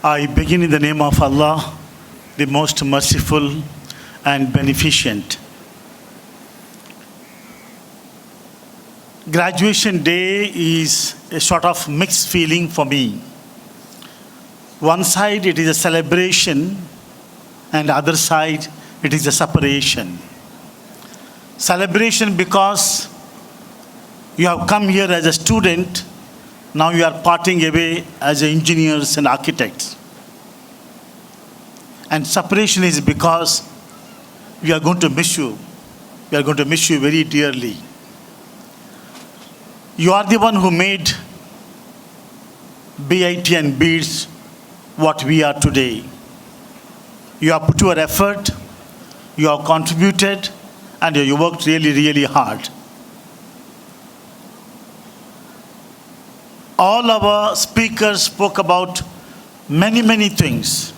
I begin in the name of Allah, the most merciful and beneficent. Graduation day is a sort of mixed feeling for me. One side it is a celebration, and the other side it is a separation. Celebration because you have come here as a student, now you are parting away as engineers and architects. And separation is because we are going to miss you. We are going to miss you very dearly. You are the one who made BIT and Bearys what we are today. You have put your effort, you have contributed, and you worked really, really hard. All our speakers spoke about many, many things.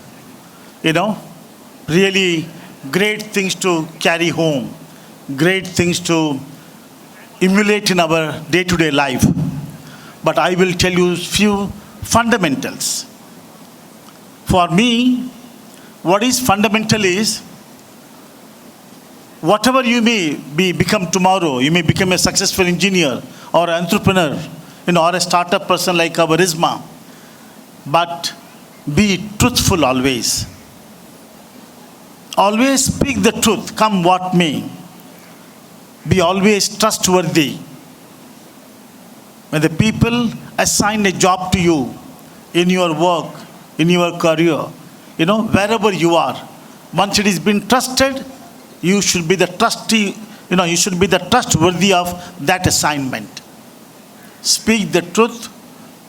Really great things to carry home, great things to emulate in our day-to-day life. But I will tell you a few fundamentals. For me, what is fundamental is, whatever you may become tomorrow, you may become a successful engineer or entrepreneur, or a startup person like our Isma, but be truthful always. Always speak the truth, come what may. Be always trustworthy. When the people assign a job to you, in your work, in your career, wherever you are, once it has been trusted, you should be the trustee, you should be the trustworthy of that assignment. Speak the truth,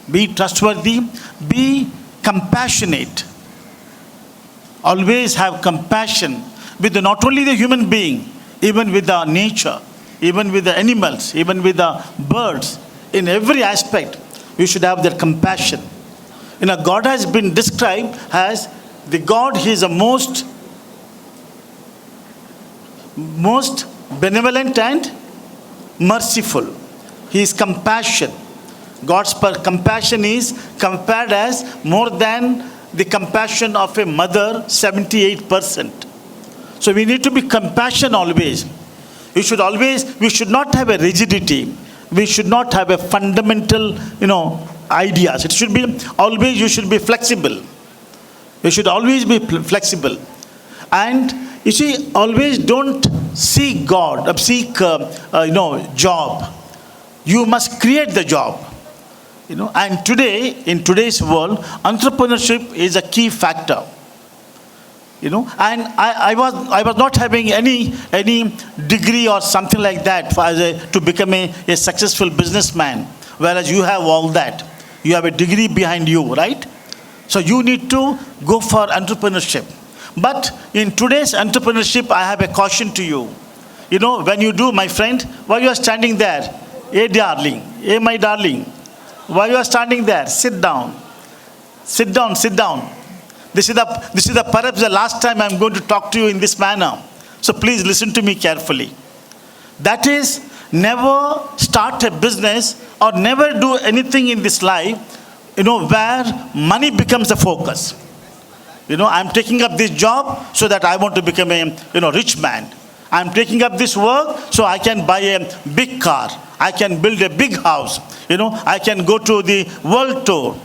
be trustworthy, be compassionate. Always have compassion with not only the human being, even with the nature, even with the animals, even with the birds. In every aspect, you should have that compassion. God has been described as the God, He is the most benevolent and merciful. He is compassion. God's compassion is compared as more than the compassion of a mother, 78%. So we need to be compassionate always. We should not have a rigidity. We should not have a fundamental, ideas. It should be always, you should be flexible. You should always be flexible. And you see, always don't seek God, job. You must create the job. And today, in today's world, entrepreneurship is a key factor. And I was not having any degree or something like that to become a successful businessman, whereas you have all that. You have a degree behind you, right? So you need to go for entrepreneurship. But in today's entrepreneurship, I have a caution to you. When you do, my friend, why you are standing there? Hey, darling. Hey, my darling. Why you are standing there? Sit down. Sit down, sit down. This is perhaps the last time I am going to talk to you in this manner. So please listen to me carefully. That is, never start a business or never do anything in this life, where money becomes the focus. I am taking up this job so that I want to become a, rich man. I am taking up this work so I can buy a big car. I can build a big house. I can go to the world tour.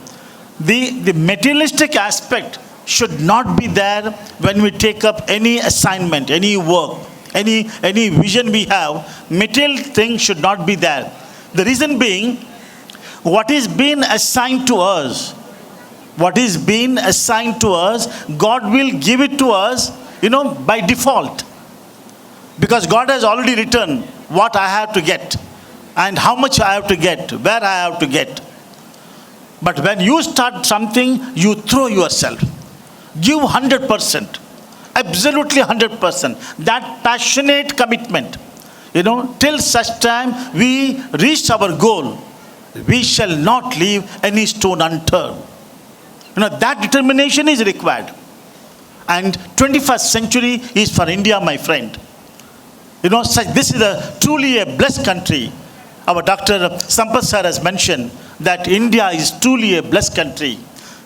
The materialistic aspect should not be there when we take up any assignment, any work, any vision we have. Material thing should not be there. The reason being, what is being assigned to us, God will give it to us, by default. Because God has already written what I have to get and how much I have to get, where I have to get. But when you start something, you throw yourself. Give 100%. Absolutely 100%. That passionate commitment. Till such time we reach our goal, we shall not leave any stone unturned. That determination is required. And 21st century is for India, my friend. This is truly a blessed country. Our Dr. Sampath sir has mentioned that India is truly a blessed country.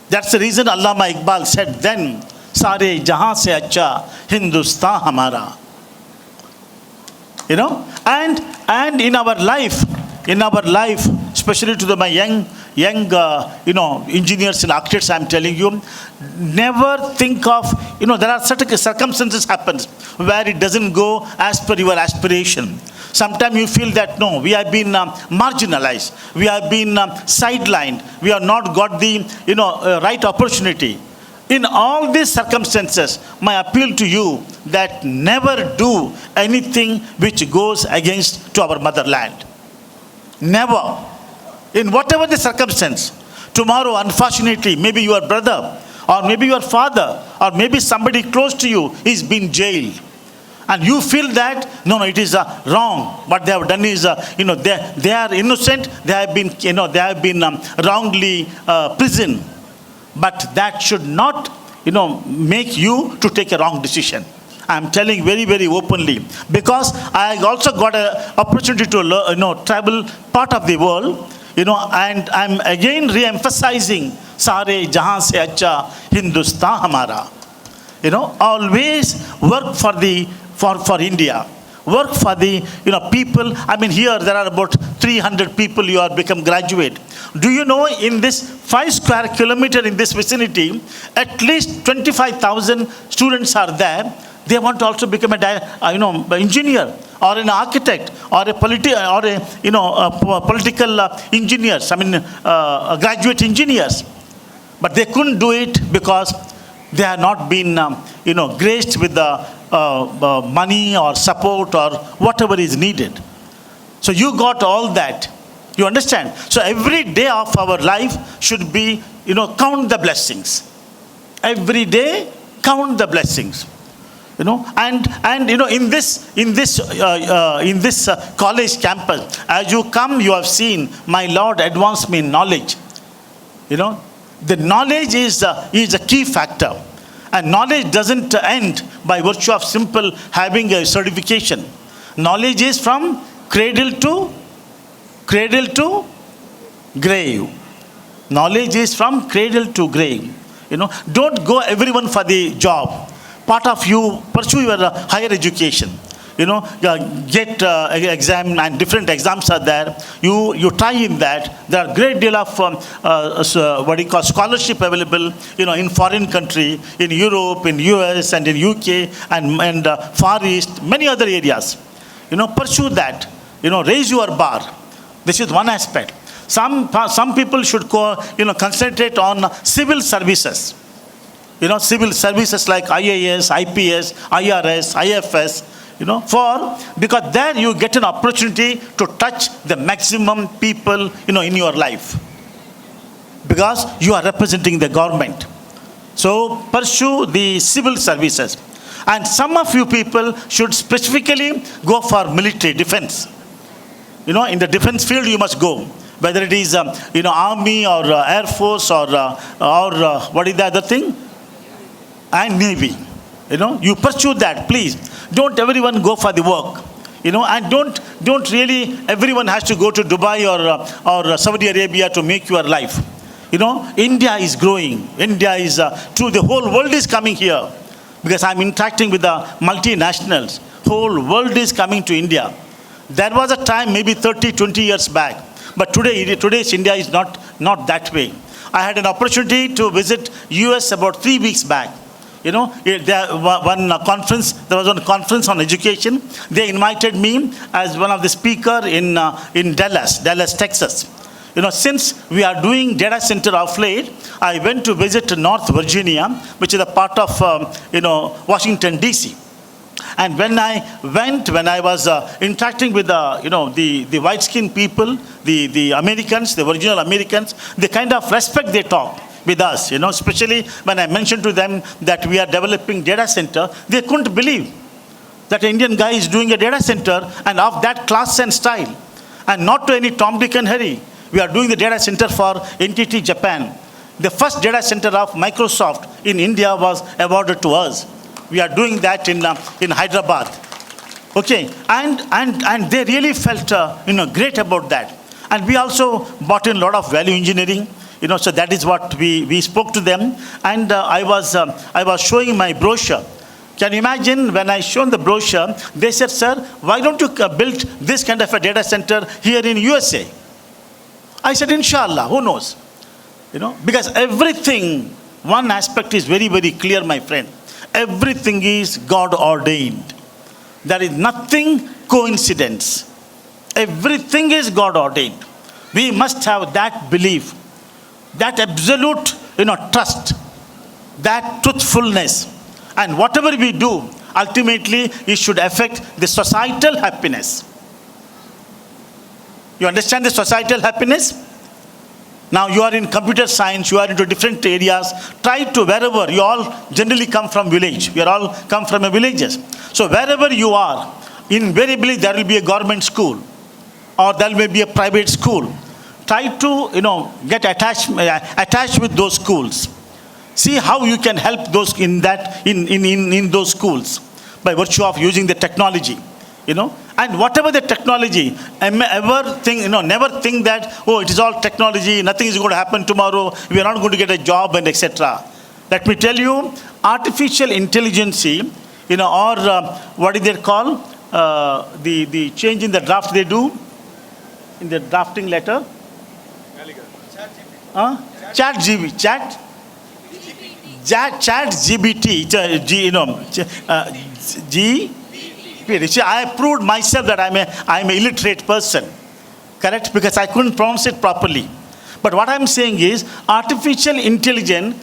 That's the reason Allama Iqbal said then, Sare jahan se acha Hindustan hamara. And in our life, especially to my young engineers and architects, I'm telling you, never think of, there are certain circumstances happens where it doesn't go as per your aspiration. Sometimes you feel that, no, we have been marginalized, we have been sidelined, we have not got the, right opportunity. In all these circumstances, my appeal to you that never do anything which goes against to our motherland. Never. In whatever the circumstance. Tomorrow, unfortunately, maybe your brother, or maybe your father, or maybe somebody close to you is being jailed. And you feel that, no, it is wrong. What they have done is, they are innocent, they have been wrongly prisoned. But that should not, make you to take a wrong decision. I'm telling very, very openly. Because I also got an opportunity to travel part of the world, and I'm again re-emphasizing, Sare jahan se acha Hindustan hamara. Always work for India. Work for the people. I mean, here there are about 300 people you are become graduate. Do you know in this 5 square kilometer in this vicinity, at least 25,000 students are there. They want to also become an engineer or an architect or a political engineers. I mean, graduate engineers, but they couldn't do it because they have not been graced with the money or support or whatever is needed. So you got all that. You understand? So every day of our life should be, count the blessings. Every day, count the blessings. And in this college campus, as you come, you have seen my Lord advanced me in knowledge. The knowledge is a key factor. And knowledge doesn't end by virtue of simple having a certification. Knowledge is from cradle to grave. Knowledge is from cradle to grave. Don't go everyone for the job. Part of you pursue your higher education. Get exam, and different exams are there. You try in that. There are great deal of scholarship available. In foreign country, in Europe, in US, and in UK, and Far East, many other areas. Pursue that. Raise your bar. This is one aspect. Some people should concentrate on civil services. Civil services like IAS, IPS, IRS, IFS. Because there you get an opportunity to touch the maximum people, in your life. Because you are representing the government. So pursue the civil services. And some of you people should specifically go for military defense. In the defense field you must go. Whether it is, army or air force or what is the other thing? And navy. You pursue that, please. Don't everyone go for the work. And don't really, everyone has to go to Dubai or Saudi Arabia to make your life. India is growing. India is, the whole world is coming here. Because I'm interacting with the multinationals. Whole world is coming to India. There was a time, maybe 30, 20 years back. But today's India is not that way. I had an opportunity to visit US about 3 weeks back. There was one conference on education. They invited me as one of the speaker in Dallas, Texas. Since we are doing data center of late, I went to visit North Virginia, which is a part of Washington DC. And when I was interacting with the white-skinned people, the Americans, the original Americans, the kind of respect they talk with us, especially when I mentioned to them that we are developing data center, they couldn't believe that an Indian guy is doing a data center and of that class and style. And not to any Tom, Dick and Harry. We are doing the data center for NTT Japan. The first data center of Microsoft in India was awarded to us. We are doing that in Hyderabad. Okay, and they really felt great about that. And we also brought in a lot of value engineering. So that is what we spoke to them. And I was showing my brochure. Can you imagine when I shown the brochure, they said, sir, why don't you build this kind of a data center here in USA? I said, inshallah, who knows? Because everything, one aspect is very, very clear, my friend. Everything is God ordained. There is nothing coincidence. Everything is God ordained. We must have that belief, that absolute, trust, that truthfulness. And whatever we do, ultimately, it should affect the societal happiness. You understand the societal happiness? Now you are in computer science, you are into different areas. Try to, wherever, you all generally come from village. We are all come from a villages. So wherever you are, invariably there will be a government school or there may be a private school. Try to, get attached with those schools. See how you can help those in those schools by virtue of using the technology, And whatever the technology, never think that, oh, it is all technology, nothing is going to happen tomorrow, we are not going to get a job and etc. Let me tell you, artificial intelligence, or what is it called? The change in the draft they do, in the drafting letter. Chat GBT, See, I proved myself that I'm an illiterate person, correct? Because I couldn't pronounce it properly. But what I'm saying is, artificial intelligence